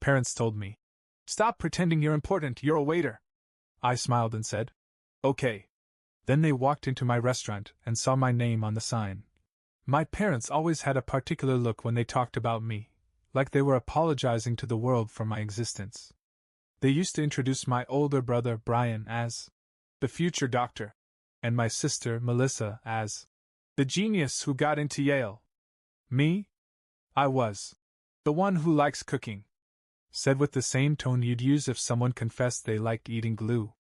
parents told me. "Stop pretending you're important, you're a waiter." I smiled and said, "Okay." Then they walked into my restaurant and saw my name on the sign. My parents always had a particular look when they talked about me, like they were apologizing to the world for my existence. They used to introduce my older brother Brian as the future doctor, and my sister Melissa as the genius who got into Yale. Me? I was the one who likes cooking. Said with the same tone you'd use if someone confessed they liked eating glue.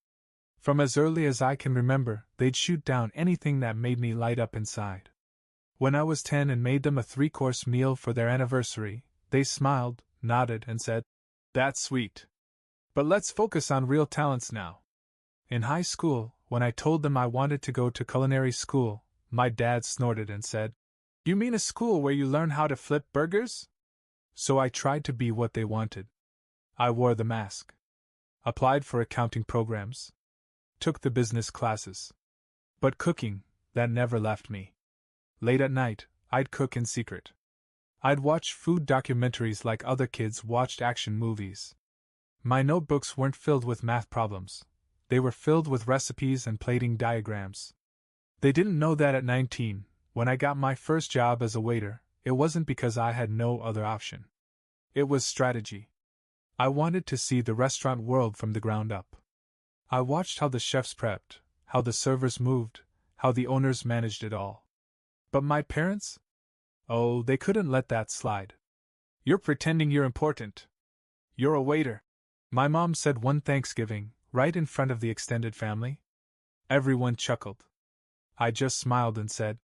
From as early as I can remember, they'd shoot down anything that made me light up inside. When I was 10 and made them a 3-course meal for their anniversary, they smiled, nodded, and said, "That's sweet. But let's focus on real talents now." In high school, when I told them I wanted to go to culinary school, my dad snorted and said, "You mean a school where you learn how to flip burgers?" So I tried to be what they wanted. I wore the mask. Applied for accounting programs. Took the business classes. But cooking, that never left me. Late at night, I'd cook in secret. I'd watch food documentaries like other kids watched action movies. My notebooks weren't filled with math problems. They were filled with recipes and plating diagrams. They didn't know that at 19, when I got my first job as a waiter, it wasn't because I had no other option. It was strategy. I wanted to see the restaurant world from the ground up. I watched how the chefs prepped, how the servers moved, how the owners managed it all. But my parents? Oh, they couldn't let that slide. "You're pretending you're important. You're a waiter," my mom said one Thanksgiving, right in front of the extended family. Everyone chuckled. I just smiled and said,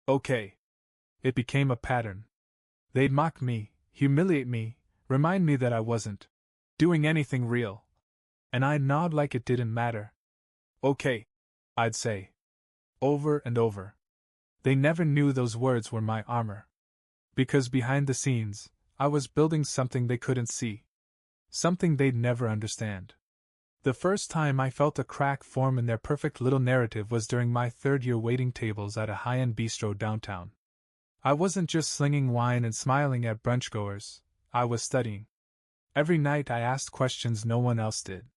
"Okay." It became a pattern. They'd mock me, humiliate me, remind me that I wasn't doing anything real. And I'd nod like it didn't matter. "Okay," I'd say. Over and over. They never knew those words were my armor. Because behind the scenes, I was building something they couldn't see. Something they'd never understand. The first time I felt a crack form in their perfect little narrative was during my 3rd year waiting tables at a high-end bistro downtown. I wasn't just slinging wine and smiling at brunchgoers, I was studying. Every night I asked questions no one else did.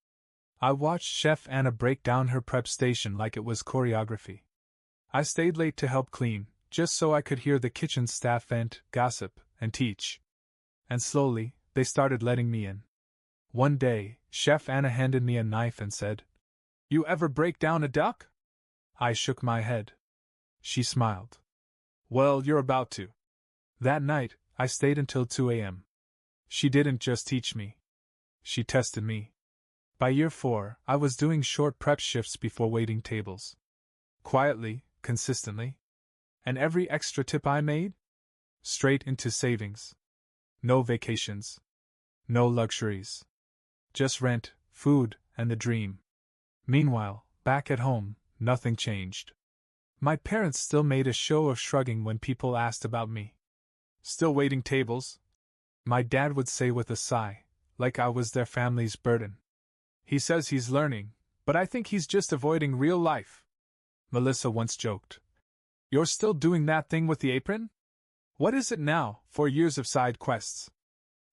I watched Chef Anna break down her prep station like it was choreography. I stayed late to help clean, just so I could hear the kitchen staff vent, gossip, and teach. And slowly, they started letting me in. One day, Chef Anna handed me a knife and said, "You ever break down a duck?" I shook my head. She smiled. "Well, you're about to." That night, I stayed until 2 a.m. She didn't just teach me. She tested me. By year 4, I was doing short prep shifts before waiting tables. Quietly, consistently. And every extra tip I made? Straight into savings. No vacations. No luxuries. Just rent, food, and the dream. Meanwhile, back at home, nothing changed. My parents still made a show of shrugging when people asked about me. "Still waiting tables?" my dad would say with a sigh, like I was their family's burden. "He says he's learning, but I think he's just avoiding real life," Melissa once joked. "You're still doing that thing with the apron? What is it now, 4 years of side quests?"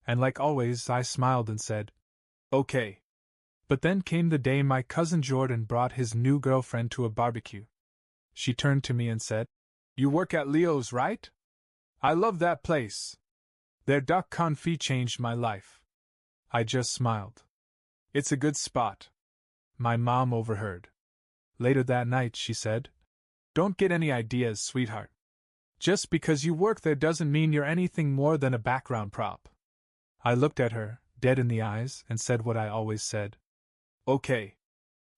And like always, I smiled and said, "Okay." But then came the day my cousin Jordan brought his new girlfriend to a barbecue. She turned to me and said, "You work at Leo's, right? I love that place. Their duck confit changed my life." I just smiled. "It's a good spot." My mom overheard. Later that night she said, "Don't get any ideas, sweetheart. Just because you work there doesn't mean you're anything more than a background prop." I looked at her, dead in the eyes, and said what I always said. "Okay."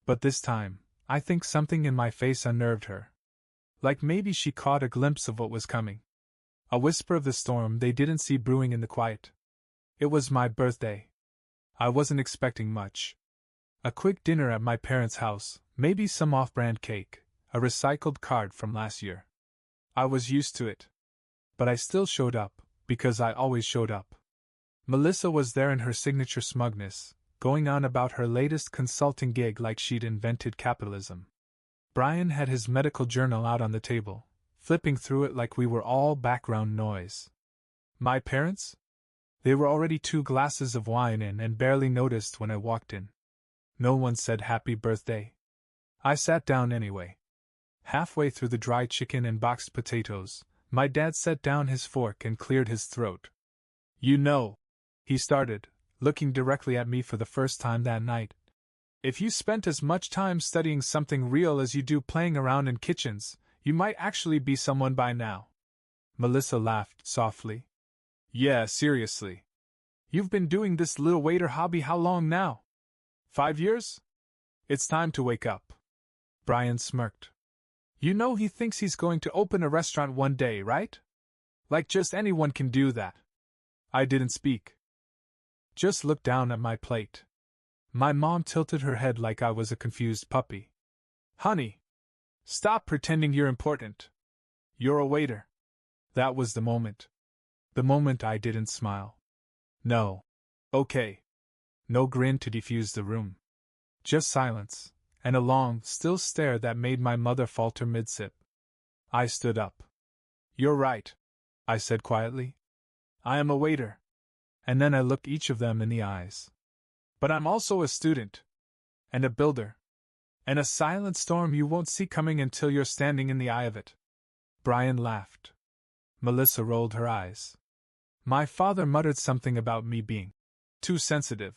But this time, I think something in my face unnerved her. Like maybe she caught a glimpse of what was coming. A whisper of the storm they didn't see brewing in the quiet. It was my birthday. I wasn't expecting much. A quick dinner at my parents' house, maybe some off-brand cake, a recycled card from last year. I was used to it. But I still showed up, because I always showed up. Melissa was there in her signature smugness, going on about her latest consulting gig like she'd invented capitalism. Brian had his medical journal out on the table, flipping through it like we were all background noise. My parents? They were already 2 glasses of wine in and barely noticed when I walked in. No one said happy birthday. I sat down anyway. Halfway through the dry chicken and boxed potatoes, my dad set down his fork and cleared his throat. You know, he started, looking directly at me for the first time that night. If you spent as much time studying something real as you do playing around in kitchens, you might actually be someone by now. Melissa laughed softly. Yeah, seriously. You've been doing this little waiter hobby how long now? 5 years? It's time to wake up. Brian smirked. You know he thinks he's going to open a restaurant one day, right? Like just anyone can do that. I didn't speak. Just looked down at my plate. My mom tilted her head like I was a confused puppy. Honey, stop pretending you're important. You're a waiter. That was the moment. The moment I didn't smile. No. Okay. No grin to defuse the room. Just silence, and a long, still stare that made my mother falter mid-sip. I stood up. You're right, I said quietly. I am a waiter. And then I looked each of them in the eyes. But I'm also a student. And a builder. And a silent storm you won't see coming until you're standing in the eye of it. Brian laughed. Melissa rolled her eyes. My father muttered something about me being too sensitive.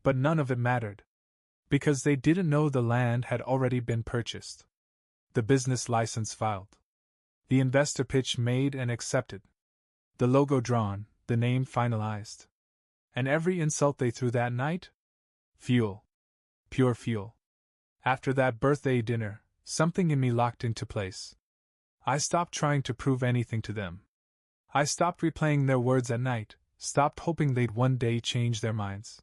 But none of it mattered. Because they didn't know the land had already been purchased. The business license filed. The investor pitch made and accepted. The logo drawn, the name finalized. And every insult they threw that night? Fuel. Pure fuel. After that birthday dinner, something in me locked into place. I stopped trying to prove anything to them. I stopped replaying their words at night, stopped hoping they'd one day change their minds.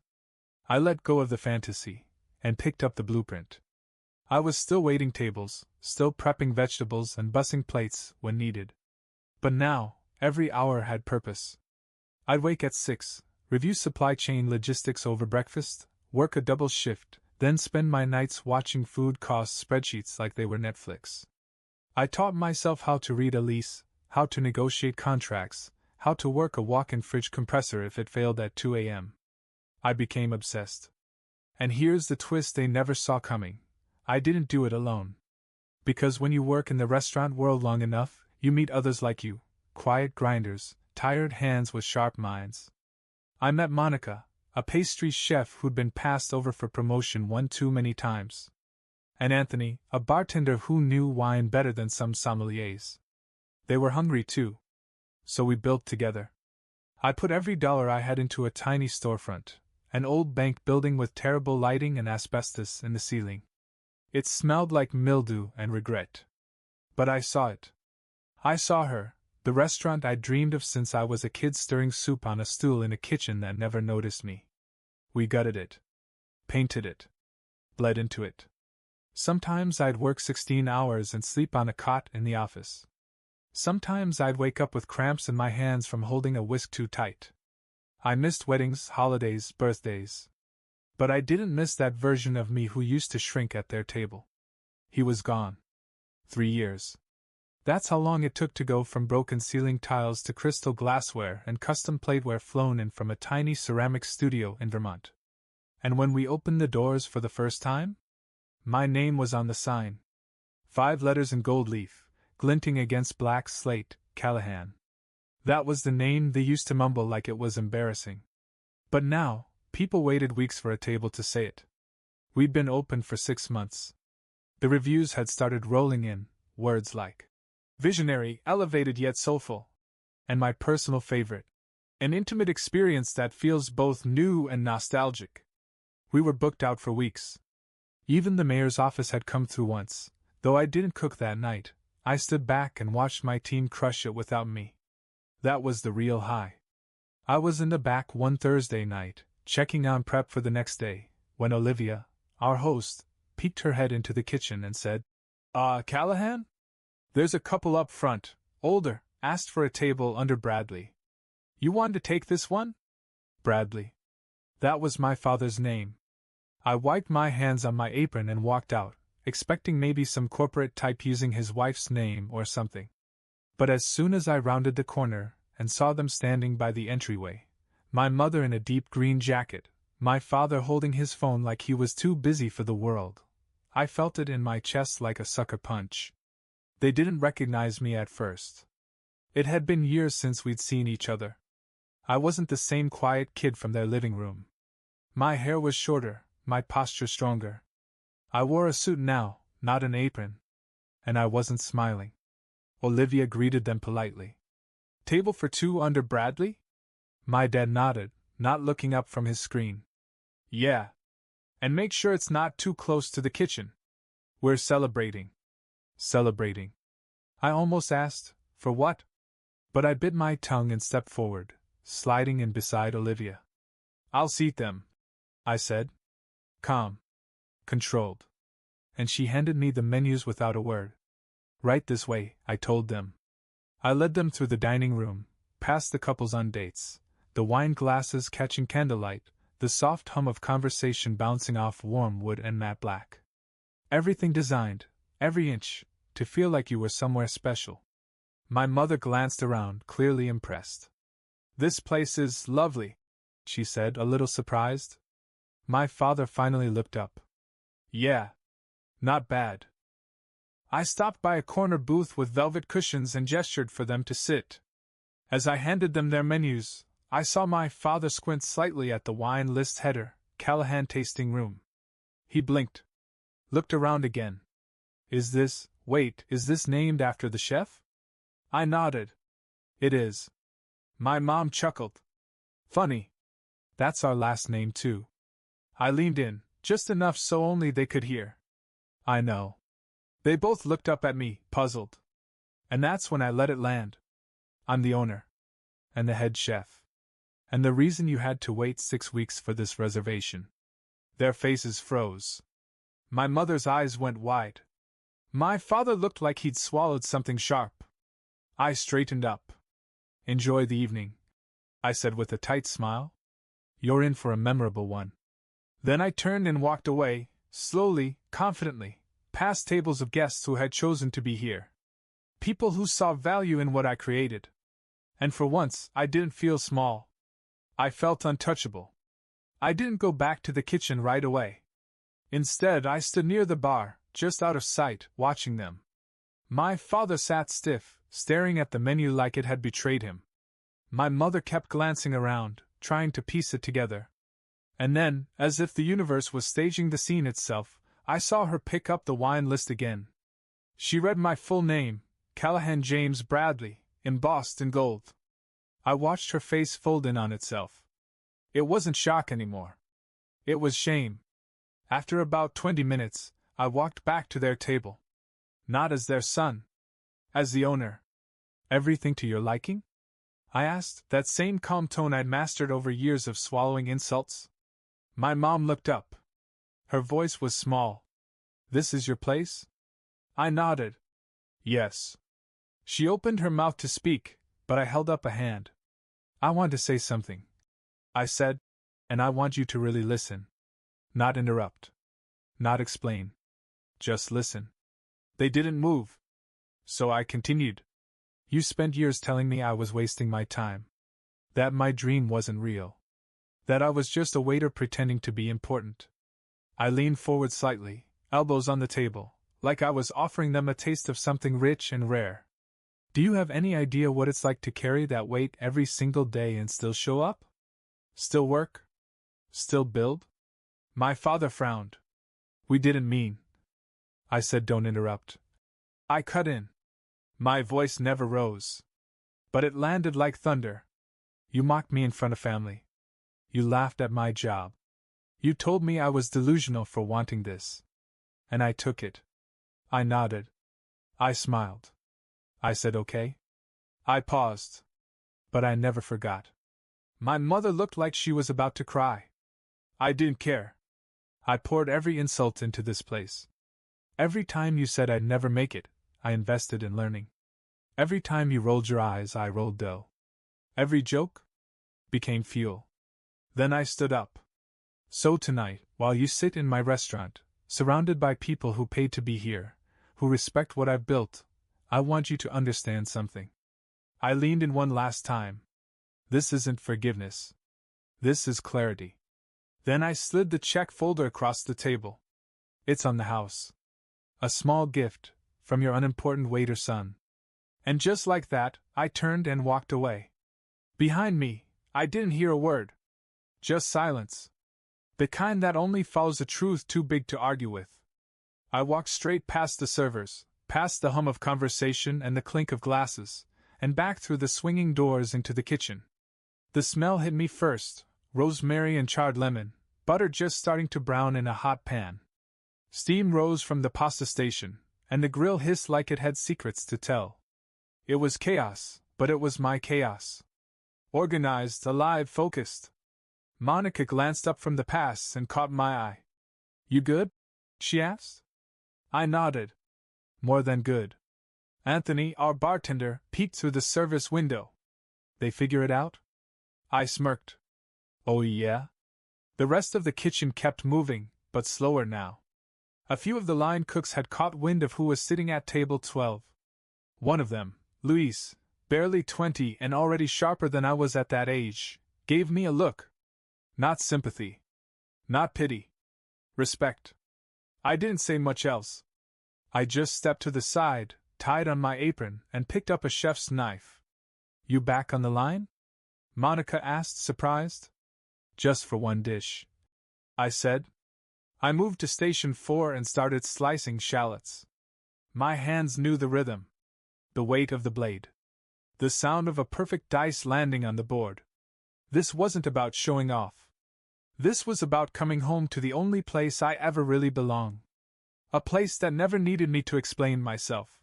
I let go of the fantasy, and picked up the blueprint. I was still waiting tables, still prepping vegetables and bussing plates when needed. But now, every hour had purpose. I'd wake at 6, review supply chain logistics over breakfast, work a double shift, then spend my nights watching food cost spreadsheets like they were Netflix. I taught myself how to read a lease, how to negotiate contracts, how to work a walk-in fridge compressor if it failed at 2 a.m. I became obsessed. And here's the twist they never saw coming. I didn't do it alone. Because when you work in the restaurant world long enough, you meet others like you, quiet grinders, tired hands with sharp minds. I met Monica, a pastry chef who'd been passed over for promotion one too many times. And Anthony, a bartender who knew wine better than some sommeliers. They were hungry too. So we built together. I put every dollar I had into a tiny storefront, an old bank building with terrible lighting and asbestos in the ceiling. It smelled like mildew and regret. But I saw it. I saw her, the restaurant I'd dreamed of since I was a kid, stirring soup on a stool in a kitchen that never noticed me. We gutted it. Painted it. Bled into it. Sometimes I'd work 16 hours and sleep on a cot in the office. Sometimes I'd wake up with cramps in my hands from holding a whisk too tight. I missed weddings, holidays, birthdays. But I didn't miss that version of me who used to shrink at their table. He was gone. 3 years. That's how long it took to go from broken ceiling tiles to crystal glassware and custom plateware flown in from a tiny ceramic studio in Vermont. And when we opened the doors for the first time? My name was on the sign. 5 letters in gold leaf, glinting against black slate, Callahan. That was the name they used to mumble like it was embarrassing. But now, people waited weeks for a table to say it. We'd been open for 6 months. The reviews had started rolling in, words like visionary, elevated yet soulful. And my personal favorite, an intimate experience that feels both new and nostalgic. We were booked out for weeks. Even the mayor's office had come through once. Though I didn't cook that night, I stood back and watched my team crush it without me. That was the real high. I was in the back one Thursday night, checking on prep for the next day, when Olivia, our host, peeked her head into the kitchen and said, Callahan? There's a couple up front, older, asked for a table under Bradley. You want to take this one? Bradley. That was my father's name. I wiped my hands on my apron and walked out, expecting maybe some corporate type using his wife's name or something. But as soon as I rounded the corner and saw them standing by the entryway, My mother in a deep green jacket, my father holding his phone like he was too busy for the world. I felt it in my chest like a sucker punch. They didn't recognize me at first. It had been years since we'd seen each other. I wasn't the same quiet kid from their living room. My hair was shorter, my posture stronger. I wore a suit now, not an apron. And I wasn't smiling. Olivia greeted them politely. Table for two under Bradley? My dad nodded, not looking up from his screen. Yeah. And make sure it's not too close to the kitchen. We're celebrating. Celebrating. I almost asked, for what? But I bit my tongue and stepped forward, sliding in beside Olivia. I'll seat them, I said. Calm. Controlled. And she handed me the menus without a word. Right this way, I told them. I led them through the dining room, past the couples on dates, the wine glasses catching candlelight, the soft hum of conversation bouncing off warm wood and matte black. Everything designed, every inch, to feel like you were somewhere special. My mother glanced around, clearly impressed. This place is lovely, she said, a little surprised. My father finally looked up. Yeah. Not bad. I stopped by a corner booth with velvet cushions and gestured for them to sit. As I handed them their menus, I saw my father squint slightly at the wine list header, Callahan Tasting Room. He blinked. Looked around again. Is this named after the chef? I nodded. It is. My mom chuckled. Funny. That's our last name too. I leaned in, just enough so only they could hear. I know. They both looked up at me, puzzled. And that's when I let it land. I'm the owner. And the head chef. And the reason you had to wait 6 weeks for this reservation. Their faces froze. My mother's eyes went wide. My father looked like he'd swallowed something sharp. I straightened up. Enjoy the evening, I said with a tight smile. You're in for a memorable one. Then I turned and walked away, slowly, confidently, past tables of guests who had chosen to be here. People who saw value in what I created. And for once, I didn't feel small. I felt untouchable. I didn't go back to the kitchen right away. Instead, I stood near the bar, just out of sight, watching them. My father sat stiff, staring at the menu like it had betrayed him. My mother kept glancing around, trying to piece it together. And then, as if the universe was staging the scene itself, I saw her pick up the wine list again. She read my full name, Callahan James Bradley, embossed in gold. I watched her face fold in on itself. It wasn't shock anymore. It was shame. After about 20 minutes, I walked back to their table. Not as their son. As the owner. Everything to your liking? I asked, that same calm tone I'd mastered over years of swallowing insults. My mom looked up. Her voice was small. This is your place? I nodded. Yes. She opened her mouth to speak, but I held up a hand. I want to say something, I said, and I want you to really listen. Not interrupt. Not explain. Just listen. They didn't move. So I continued. You spent years telling me I was wasting my time. That my dream wasn't real. That I was just a waiter pretending to be important. I leaned forward slightly, elbows on the table, like I was offering them a taste of something rich and rare. Do you have any idea what it's like to carry that weight every single day and still show up? Still work? Still build? My father frowned. We didn't mean. I said, don't interrupt. I cut in. My voice never rose. But it landed like thunder. You mocked me in front of family. You laughed at my job. You told me I was delusional for wanting this. And I took it. I nodded. I smiled. I said okay. I paused. But I never forgot. My mother looked like she was about to cry. I didn't care. I poured every insult into this place. Every time you said I'd never make it, I invested in learning. Every time you rolled your eyes, I rolled dough. Every joke became fuel. Then I stood up. So tonight, while you sit in my restaurant, surrounded by people who paid to be here, who respect what I've built, I want you to understand something. I leaned in one last time. This isn't forgiveness. This is clarity. Then I slid the check folder across the table. It's on the house. A small gift, from your unimportant waiter son. And just like that, I turned and walked away. Behind me, I didn't hear a word. Just silence. The kind that only follows a truth too big to argue with. I walked straight past the servers, past the hum of conversation and the clink of glasses, and back through the swinging doors into the kitchen. The smell hit me first, rosemary and charred lemon, butter just starting to brown in a hot pan. Steam rose from the pasta station, and the grill hissed like it had secrets to tell. It was chaos, but it was my chaos. Organized, alive, focused. Monica glanced up from the pass and caught my eye. You good? She asked. I nodded. More than good. Anthony, our bartender, peeked through the service window. They figure it out? I smirked. Oh yeah? The rest of the kitchen kept moving, but slower now. A few of the line cooks had caught wind of who was sitting at table 12. One of them, Luis, barely 20 and already sharper than I was at that age, gave me a look. Not sympathy. Not pity. Respect. I didn't say much else. I just stepped to the side, tied on my apron, and picked up a chef's knife. You back on the line? Monica asked, surprised. Just for one dish, I said. I moved to station 4 and started slicing shallots. My hands knew the rhythm. The weight of the blade. The sound of a perfect dice landing on the board. This wasn't about showing off. This was about coming home to the only place I ever really belong. A place that never needed me to explain myself.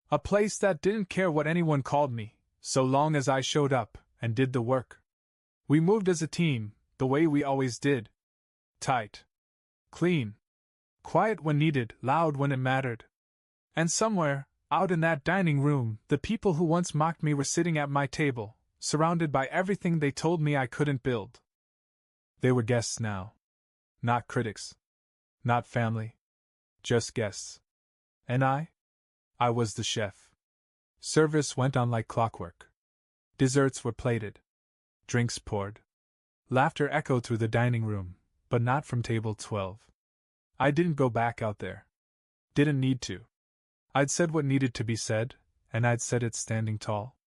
A place that didn't care what anyone called me, so long as I showed up and did the work. We moved as a team, the way we always did. Tight. Clean. Quiet when needed, loud when it mattered. And somewhere, out in that dining room, the people who once mocked me were sitting at my table, surrounded by everything they told me I couldn't build. They were guests now. Not critics. Not family. Just guests. And I was the chef. Service went on like clockwork. Desserts were plated. Drinks poured. Laughter echoed through the dining room, but not from table 12. I didn't go back out there. Didn't need to. I'd said what needed to be said, and I'd said it standing tall.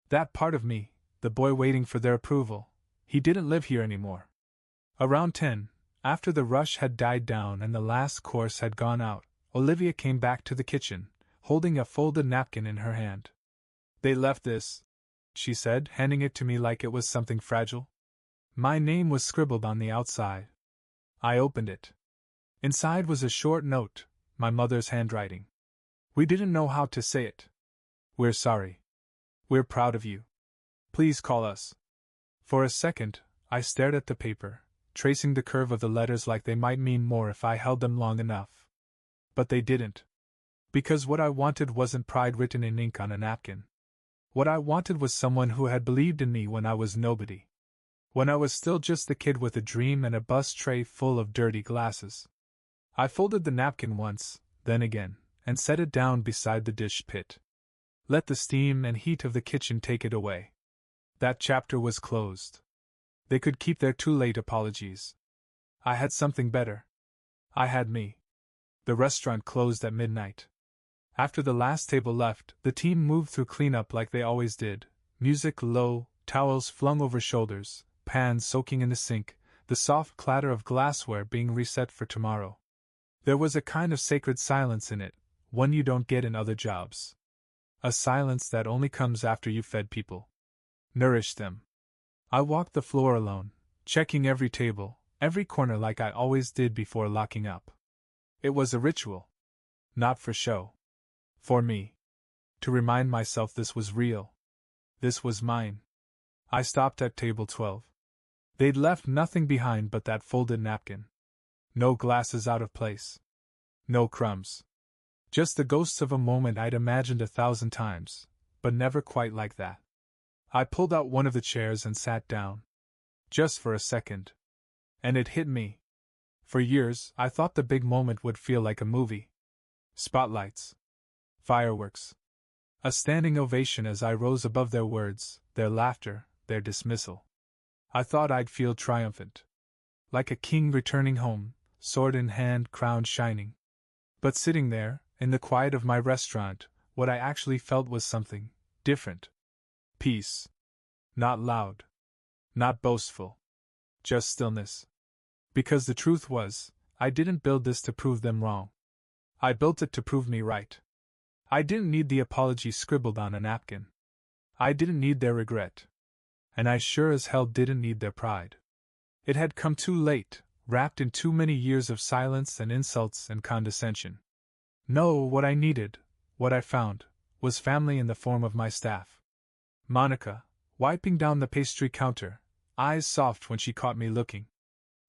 That part of me, the boy waiting for their approval, he didn't live here anymore. Around 10, after the rush had died down and the last course had gone out, Olivia came back to the kitchen, holding a folded napkin in her hand. They left this, she said, handing it to me like it was something fragile. My name was scribbled on the outside. I opened it. Inside was a short note, my mother's handwriting. We didn't know how to say it. We're sorry. We're proud of you. Please call us. For a second, I stared at the paper, tracing the curve of the letters like they might mean more if I held them long enough. But they didn't. Because what I wanted wasn't pride written in ink on a napkin. What I wanted was someone who had believed in me when I was nobody. When I was still just the kid with a dream and a bus tray full of dirty glasses. I folded the napkin once, then again, and set it down beside the dish pit. Let the steam and heat of the kitchen take it away. That chapter was closed. They could keep their too late apologies. I had something better. I had me. The restaurant closed at midnight. After the last table left, the team moved through cleanup like they always did, music low, towels flung over shoulders, pans soaking in the sink, the soft clatter of glassware being reset for tomorrow. There was a kind of sacred silence in it, one you don't get in other jobs. A silence that only comes after you've fed people. Nourished them. I walked the floor alone, checking every table, every corner like I always did before locking up. It was a ritual. Not for show. For me. To remind myself this was real. This was mine. I stopped at table 12. They'd left nothing behind but that folded napkin. No glasses out of place. No crumbs. Just the ghosts of a moment I'd imagined 1,000 times, but never quite like that. I pulled out one of the chairs and sat down. Just for a second. And it hit me. For years, I thought the big moment would feel like a movie. Spotlights. Fireworks. A standing ovation as I rose above their words, their laughter, their dismissal. I thought I'd feel triumphant. Like a king returning home, sword in hand, crown shining. But sitting there, in the quiet of my restaurant, what I actually felt was something different. Peace. Not loud. Not boastful. Just stillness. Because the truth was, I didn't build this to prove them wrong. I built it to prove me right. I didn't need the apology scribbled on a napkin. I didn't need their regret. And I sure as hell didn't need their pride. It had come too late, wrapped in too many years of silence and insults and condescension. No, what I needed, what I found, was family in the form of my staff. Monica, wiping down the pastry counter, eyes soft when she caught me looking.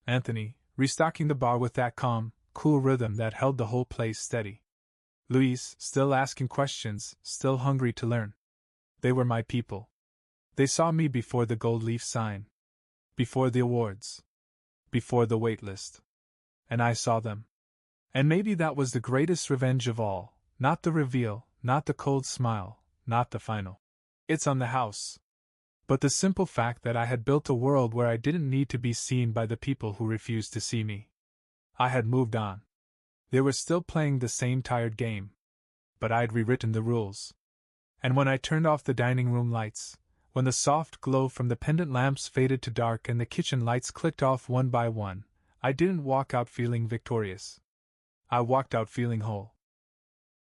Anthony, restocking the bar with that calm, cool rhythm that held the whole place steady. Louise, still asking questions, still hungry to learn. They were my people. They saw me before the gold leaf sign. Before the awards. Before the wait list. And I saw them. And maybe that was the greatest revenge of all, not the reveal, not the cold smile, not the final "It's on the house." But the simple fact that I had built a world where I didn't need to be seen by the people who refused to see me. I had moved on. They were still playing the same tired game. But I'd rewritten the rules. And when I turned off the dining room lights, when the soft glow from the pendant lamps faded to dark and the kitchen lights clicked off one by one, I didn't walk out feeling victorious. I walked out feeling whole.